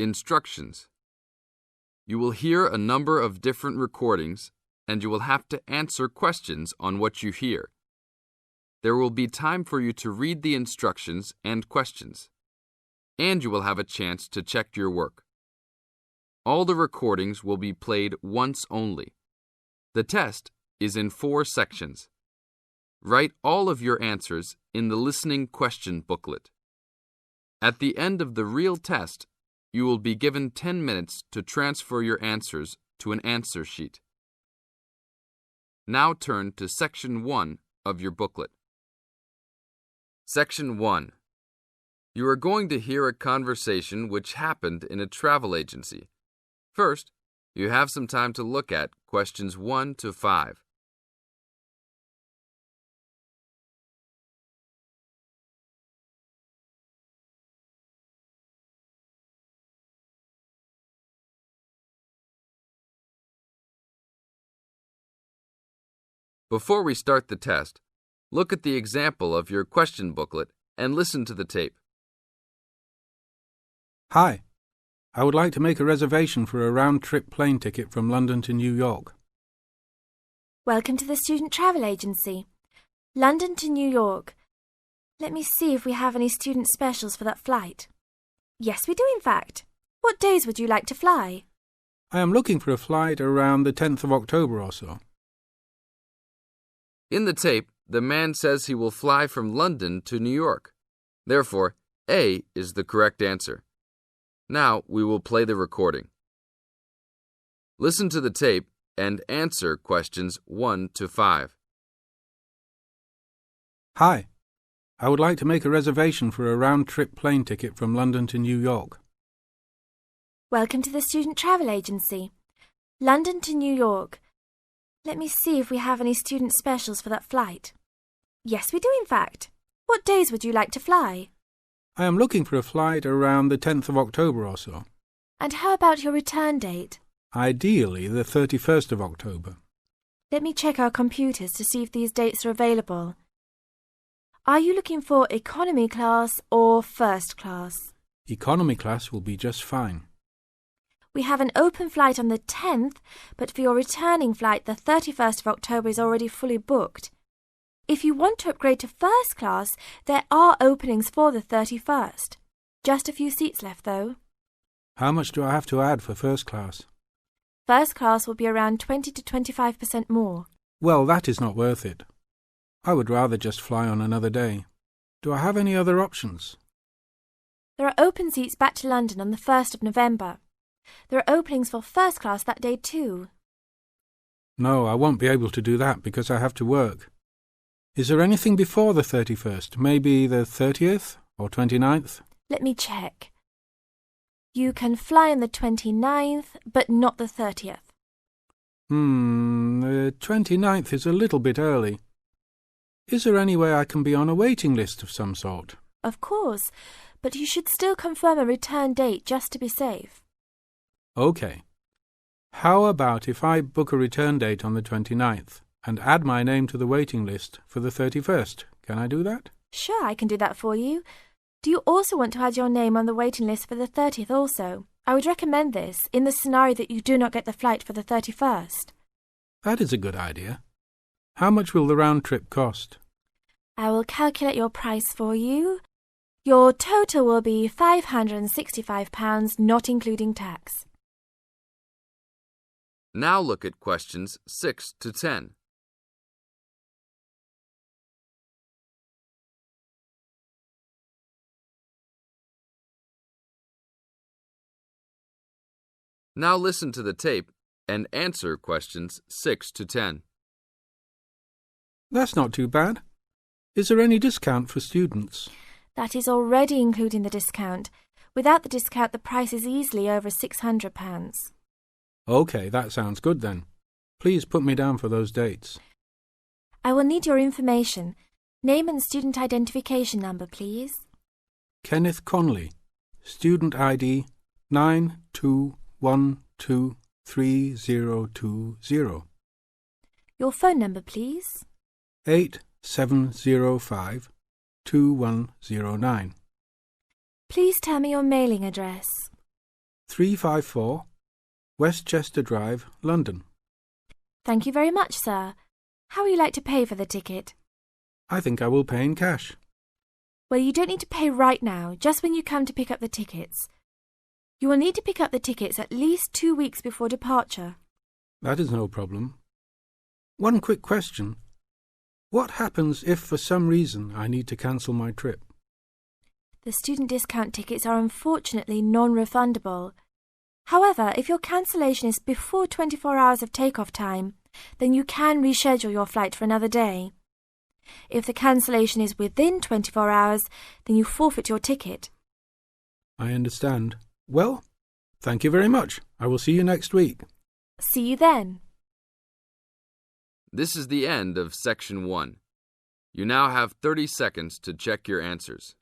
Instructions. You will hear a number of different recordings, and you will have to answer questions on what you hear. There will be time for you to read the instructions and questions, and you will have a chance to check your work. All the recordings will be played once only. The test is in 4 sections. Write all of your answers in the listening question booklet. At the end of the real test, you will be given 10 minutes to transfer your answers to an answer sheet. Now turn to Section 1 of your booklet. Section 1. You are going to hear a conversation which happened in a travel agency. First, you have some time to look at questions 1 to 5. Before we start the test, look at the example of your question booklet and listen to the tape. Hi, I would like to make a reservation for a round-trip plane ticket from London to New York. Welcome to the Student Travel Agency. London to New York. Let me see if we have any student specials for that flight. Yes, we do in fact. What days would you like to fly? I am looking for a flight around the 10th of October or so. In the tape, the man says he will fly from London to New York. Therefore, A is the correct answer. Now we will play the recording. Listen to the tape and answer questions 1 to 5. Hi, I would like to make a reservation for a round-trip plane ticket from London to New York. Welcome to the Student Travel Agency. London to New York. Let me see if we have any student specials for that flight. Yes, we do in fact. What days would you like to fly? I am looking for a flight around the 10th of October or so. And how about your return date? Ideally, the 31st of October. Let me check our computers to see if these dates are available. Are you looking for economy class or first class? Economy class will be just fine. We have an open flight on the 10th, but for your returning flight, the 31st of October is already fully booked. If you want to upgrade to first class, there are openings for the 31st. Just a few seats left, though. How much do I have to add for first class? First class will be around 20 to 25% more. Well, that is not worth it. I would rather just fly on another day. Do I have any other options? There are open seats back to London on the 1st of November. There are openings for first class that day too. No, I won't be able to do that because I have to work. Is there anything before the 31st? Maybe the 30th or 29th? Let me check. You can fly on the 29th, but not the 30th. The 29th is a little bit early. Is there any way I can be on a waiting list of some sort? Of course, but you should still confirm a return date just to be safe. OK. How about if I book a return date on the 29th and add my name to the waiting list for the 31st? Can I do that? Sure, I can do that for you. Do you also want to add your name on the waiting list for the 30th also? I would recommend this in the scenario that you do not get the flight for the 31st. That is a good idea. How much will the round trip cost? I will calculate your price for you. Your total will be £565, not including tax. Now look at questions 6 to 10. Now listen to the tape and answer questions 6 to 10. That's not too bad. Is there any discount for students? That is already including the discount. Without the discount, the price is easily over £600. OK, that sounds good then. Please put me down for those dates. I will need your information. Name and student identification number, please. Kenneth Conley, student ID 92123020. Your phone number, please. 87052109. Please tell me your mailing address. 354 Westchester Drive, London. Thank you very much, sir. How would you like to pay for the ticket? I think I will pay in cash. Well, you don't need to pay right now, just when you come to pick up the tickets. You will need to pick up the tickets at least 2 weeks before departure. That is no problem. One quick question. What happens if for some reason I need to cancel my trip? The student discount tickets are unfortunately non-refundable. However, if your cancellation is before 24 hours of takeoff time, then you can reschedule your flight for another day. If the cancellation is within 24 hours, then you forfeit your ticket. I understand. Well, thank you very much. I will see you next week. See you then. This is the end of Section 1. You now have 30 seconds to check your answers.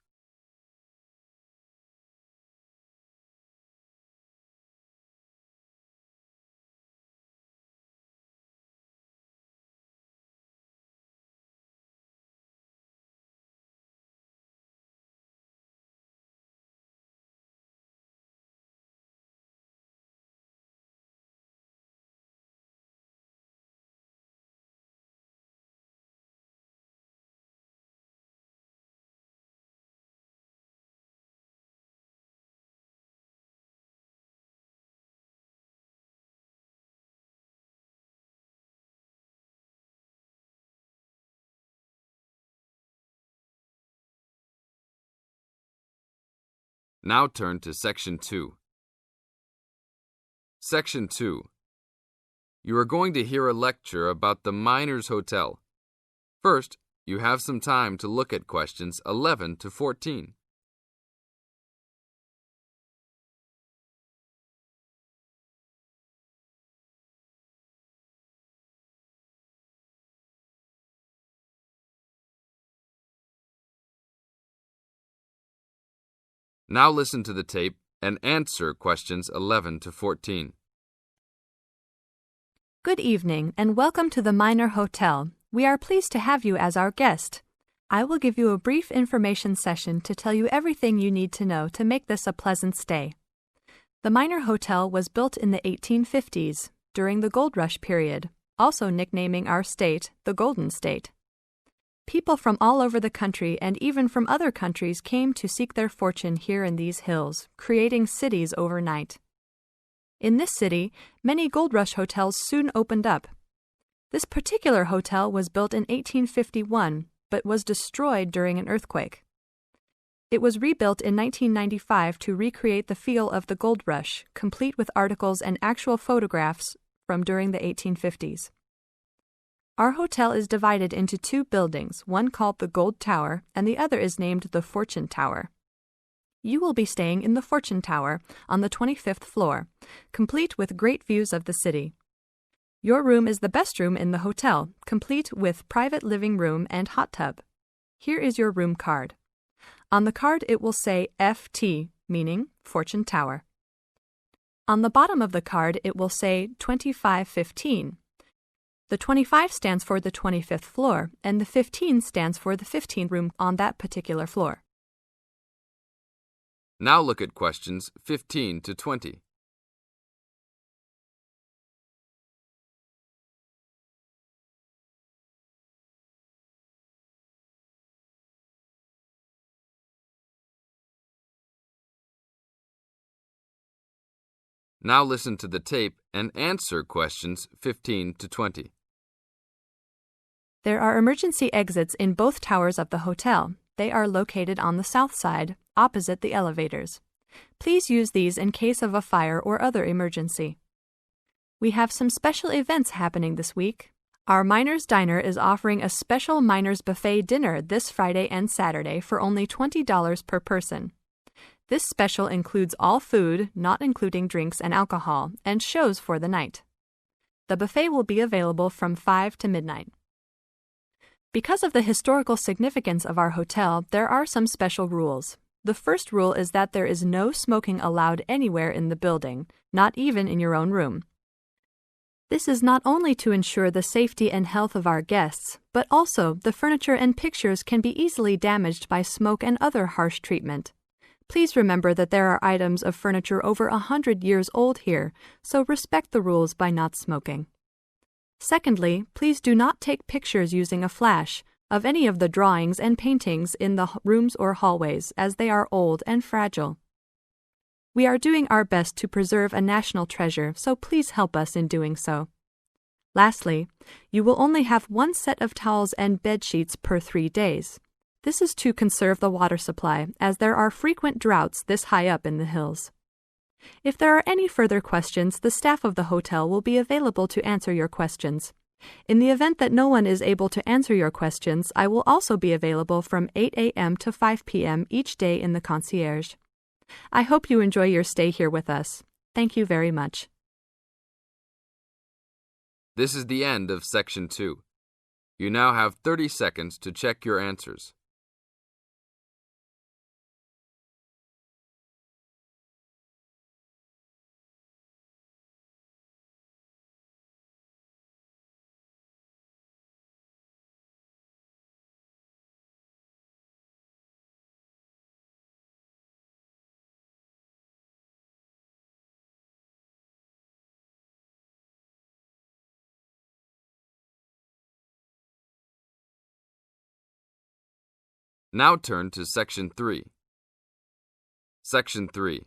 Now turn to Section 2. Section 2. You are going to hear a lecture about the Miners Hotel. First, you have some time to look at questions 11 to 14. Now listen to the tape and answer questions 11 to 14. Good evening and welcome to the Miner Hotel. We are pleased to have you as our guest. I will give you a brief information session to tell you everything you need to know to make this a pleasant stay. The Miner Hotel was built in the 1850s, during the Gold Rush period, also nicknaming our state the Golden State. People from all over the country and even from other countries came to seek their fortune here in these hills, creating cities overnight. In this city, many Gold Rush hotels soon opened up. This particular hotel was built in 1851, but was destroyed during an earthquake. It was rebuilt in 1995 to recreate the feel of the Gold Rush, complete with articles and actual photographs from during the 1850s. Our hotel is divided into two buildings, one called the Gold Tower and the other is named the Fortune Tower. You will be staying in the Fortune Tower on the 25th floor, complete with great views of the city. Your room is the best room in the hotel, complete with private living room and hot tub. Here is your room card. On the card it will say FT, meaning Fortune Tower. On the bottom of the card it will say 2515. The 25 stands for the 25th floor, and the 15 stands for the 15th room on that particular floor. Now look at questions 15 to 20. Now listen to the tape and answer questions 15 to 20. There are emergency exits in both towers of the hotel. They are located on the south side, opposite the elevators. Please use these in case of a fire or other emergency. We have some special events happening this week. Our Miners Diner is offering a special Miners Buffet dinner this Friday and Saturday for only $20 per person. This special includes all food, not including drinks and alcohol, and shows for the night. The buffet will be available from 5 to midnight. Because of the historical significance of our hotel, there are some special rules. The first rule is that there is no smoking allowed anywhere in the building, not even in your own room. This is not only to ensure the safety and health of our guests, but also the furniture and pictures can be easily damaged by smoke and other harsh treatment. Please remember that there are items of furniture over 100 years old here, so respect the rules by not smoking. Secondly, please do not take pictures using a flash of any of the drawings and paintings in the rooms or hallways, as they are old and fragile. We are doing our best to preserve a national treasure, so please help us in doing so. Lastly, you will only have one set of towels and bed sheets per 3 days. This is to conserve the water supply, as there are frequent droughts this high up in the hills. If there are any further questions, the staff of the hotel will be available to answer your questions. In the event that no one is able to answer your questions, I will also be available from 8 a.m. to 5 p.m. each day in the concierge. I hope you enjoy your stay here with us. Thank you very much. This is the end of Section 2. You now have 30 seconds to check your answers. Now turn to Section 3. Section 3.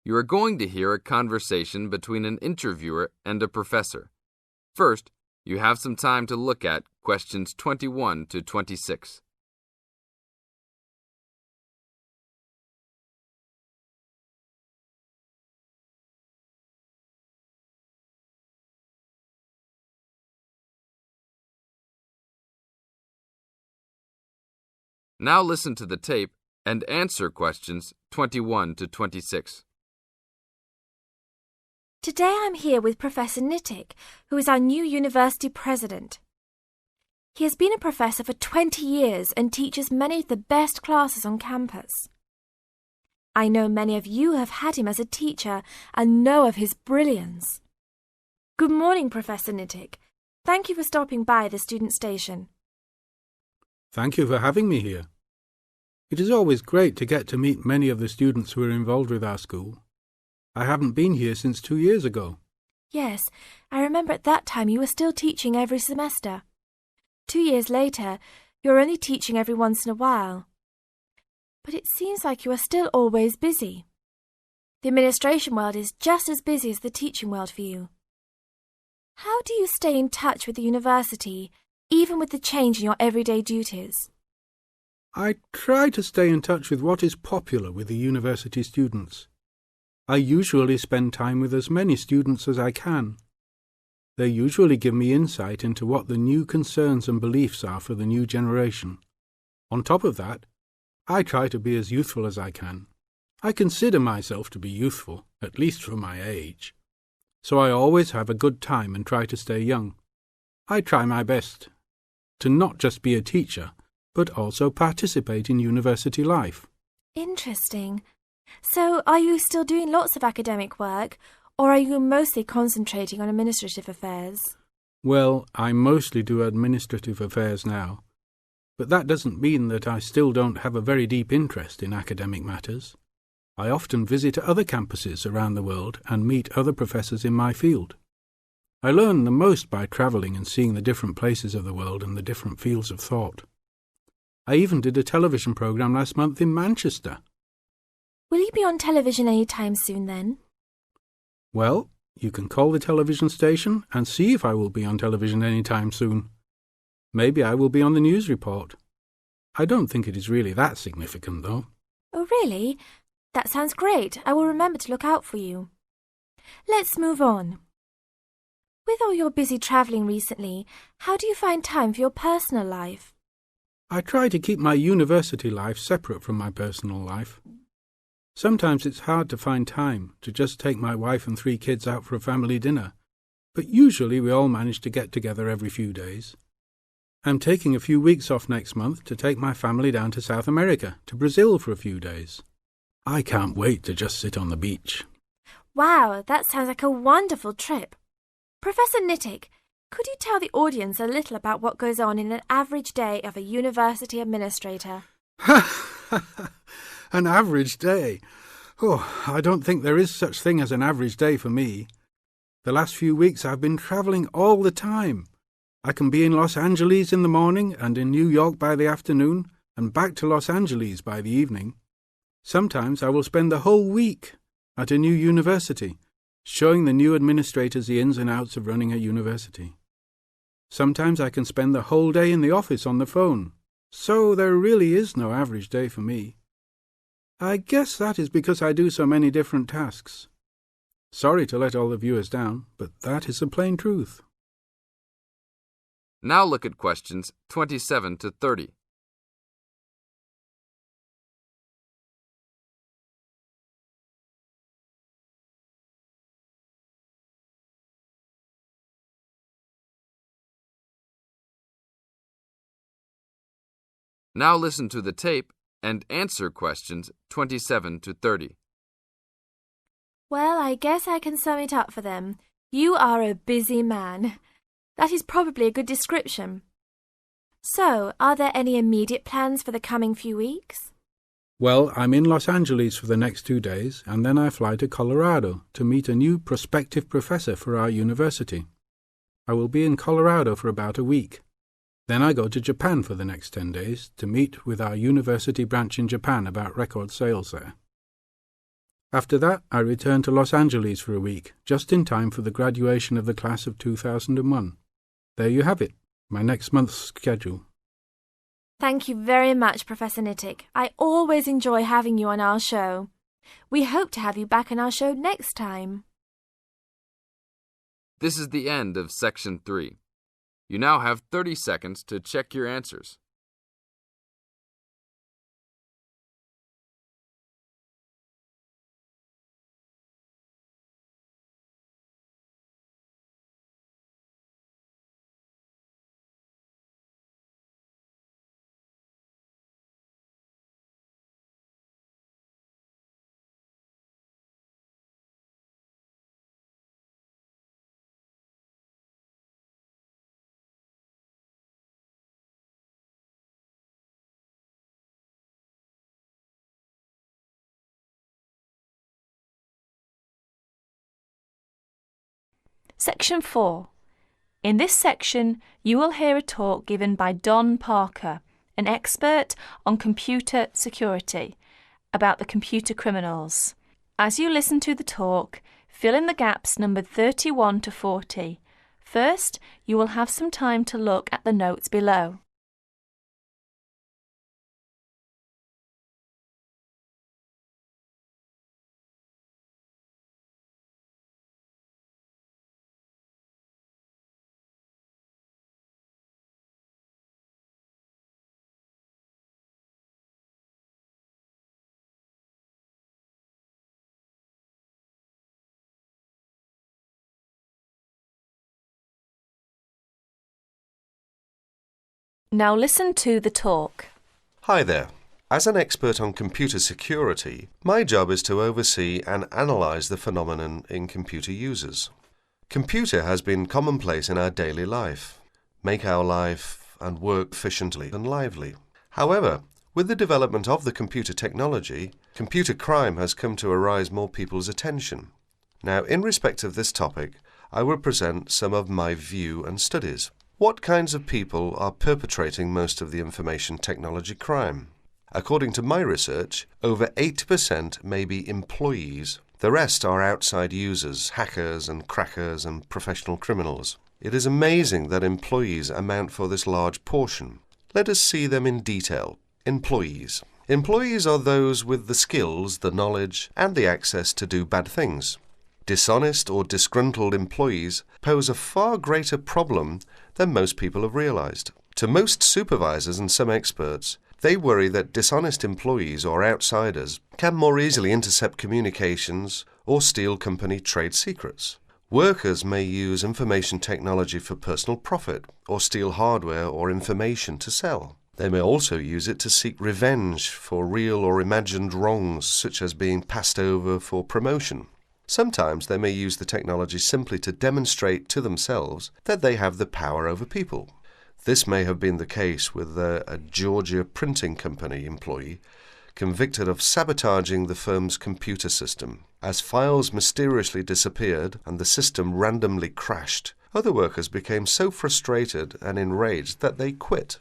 You are going to hear a conversation between an interviewer and a professor. First, you have some time to look at questions 21 to 26. Now listen to the tape and answer questions 21 to 26. Today I'm here with Professor Nittick, who is our new university president. He has been a professor for 20 years and teaches many of the best classes on campus. I know many of you have had him as a teacher and know of his brilliance. Good morning, Professor Nittick. Thank you for stopping by the student station. Thank you for having me here. It is always great to get to meet many of the students who are involved with our school. I haven't been here since 2 years ago. Yes, I remember at that time you were still teaching every semester. 2 years later, you're only teaching every once in a while. But it seems like you are still always busy. The administration world is just as busy as the teaching world for you. How do you stay in touch with the university, even with the change in your everyday duties? I try to stay in touch with what is popular with the university students. I usually spend time with as many students as I can. They usually give me insight into what the new concerns and beliefs are for the new generation. On top of that, I try to be as youthful as I can. I consider myself to be youthful, at least for my age. So I always have a good time and try to stay young. I try my best to not just be a teacher, but also participate in university life. Interesting. So, are you still doing lots of academic work, or are you mostly concentrating on administrative affairs? Well, I mostly do administrative affairs now, but that doesn't mean that I still don't have a very deep interest in academic matters. I often visit other campuses around the world and meet other professors in my field. I learn the most by travelling and seeing the different places of the world and the different fields of thought. I even did a television programme last month in Manchester. Will you be on television any time soon then? Well, you can call the television station and see if I will be on television any time soon. Maybe I will be on the news report. I don't think it is really that significant, though. Oh, really? That sounds great. I will remember to look out for you. Let's move on. With all your busy travelling recently, how do you find time for your personal life? I try to keep my university life separate from my personal life. Sometimes it's hard to find time to just take my wife and 3 kids out for a family dinner, but usually we all manage to get together every few days. I'm taking a few weeks off next month to take my family down to South America, to Brazil for a few days. I can't wait to just sit on the beach. Wow, that sounds like a wonderful trip. Professor Nittick, could you tell the audience a little about what goes on in an average day of a university administrator? An average day. Oh, I don't think there is such thing as an average day for me. The last few weeks I've been travelling all the time. I can be in Los Angeles in the morning and in New York by the afternoon and back to Los Angeles by the evening. Sometimes I will spend the whole week at a new university, showing the new administrators the ins and outs of running a university. Sometimes I can spend the whole day in the office on the phone. So there really is no average day for me. I guess that is because I do so many different tasks. Sorry to let all the viewers down, but that is the plain truth. Now look at questions 27 to 30. Now listen to the tape and answer questions 27 to 30. Well, I guess I can sum it up for them. You are a busy man. That is probably a good description. So, are there any immediate plans for the coming few weeks? Well, I'm in Los Angeles for the next 2 days, and then I fly to Colorado to meet a new prospective professor for our university. I will be in Colorado for about a week. Then I go to Japan for the next 10 days to meet with our university branch in Japan about record sales there. After that, I return to Los Angeles for a week, just in time for the graduation of the class of 2001. There you have it, my next month's schedule. Thank you very much, Professor Nittick. I always enjoy having you on our show. We hope to have you back on our show next time. This is the end of Section 3. You now have 30 seconds to check your answers. Section 4. In this section, you will hear a talk given by Don Parker, an expert on computer security, about the computer criminals. As you listen to the talk, fill in the gaps numbered 31 to 40. First, you will have some time to look at the notes below. Now listen to the talk. Hi there. As an expert on computer security, my job is to oversee and analyse the phenomenon in computer users. Computer has been commonplace in our daily life, make our life and work efficiently and lively. However, with the development of the computer technology, computer crime has come to arise more people's attention. Now, in respect of this topic, I will present some of my view and studies. What kinds of people are perpetrating most of the information technology crime? According to my research, over 80% may be employees. The rest are outside users, hackers and crackers and professional criminals. It is amazing that employees amount for this large portion. Let us see them in detail. Employees. Employees are those with the skills, the knowledge, and the access to do bad things. Dishonest or disgruntled employees pose a far greater problem than most people have realized. To most supervisors and some experts, they worry that dishonest employees or outsiders can more easily intercept communications or steal company trade secrets. Workers may use information technology for personal profit or steal hardware or information to sell. They may also use it to seek revenge for real or imagined wrongs, such as being passed over for promotion. Sometimes they may use the technology simply to demonstrate to themselves that they have the power over people. This may have been the case with a Georgia printing company employee convicted of sabotaging the firm's computer system. As files mysteriously disappeared and the system randomly crashed, other workers became so frustrated and enraged that they quit.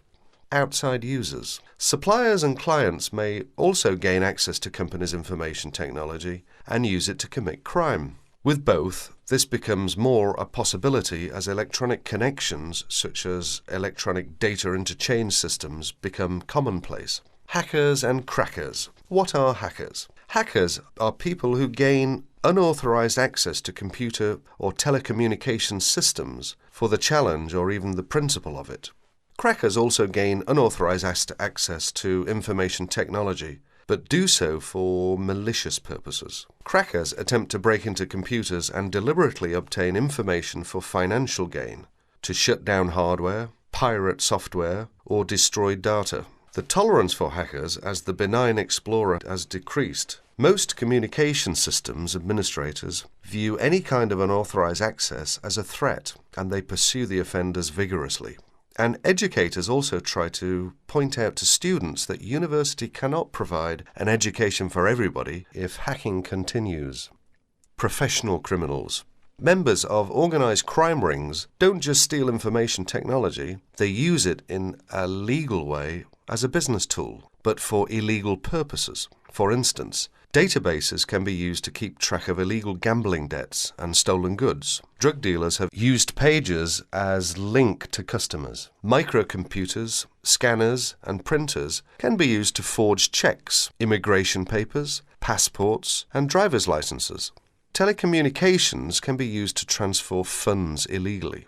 Outside users. Suppliers and clients may also gain access to companies' information technology and use it to commit crime. With both, this becomes more a possibility as electronic connections, such as electronic data interchange systems, become commonplace. Hackers and crackers. What are hackers? Hackers are people who gain unauthorized access to computer or telecommunications systems for the challenge or even the principle of it. Crackers also gain unauthorized access to information technology, but do so for malicious purposes. Crackers attempt to break into computers and deliberately obtain information for financial gain, to shut down hardware, pirate software, or destroy data. The tolerance for hackers as the benign explorer has decreased. Most communication systems administrators view any kind of unauthorized access as a threat, and they pursue the offenders vigorously. And educators also try to point out to students that university cannot provide an education for everybody if hacking continues. Professional criminals. Members of organized crime rings don't just steal information technology, they use it in a legal way as a business tool, but for illegal purposes. For instance, databases can be used to keep track of illegal gambling debts and stolen goods. Drug dealers have used pages as link to customers. Microcomputers, scanners, and printers can be used to forge checks, immigration papers, passports, and driver's licenses. Telecommunications can be used to transfer funds illegally.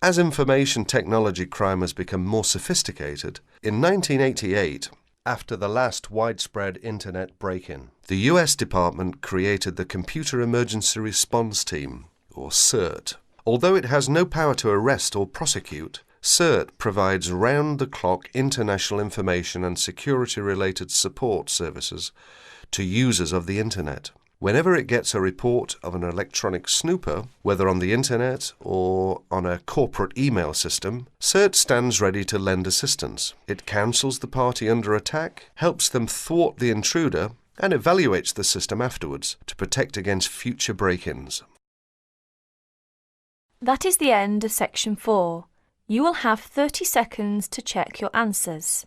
As information technology crime has become more sophisticated, in 1988, after the last widespread Internet break-in, the US Department created the Computer Emergency Response Team, or CERT. Although it has no power to arrest or prosecute, CERT provides round-the-clock international information and security-related support services to users of the Internet. Whenever it gets a report of an electronic snooper, whether on the Internet or on a corporate email system, CERT stands ready to lend assistance. It counsels the party under attack, helps them thwart the intruder, and evaluates the system afterwards to protect against future break-ins. That is the end of section 4. You will have 30 seconds to check your answers.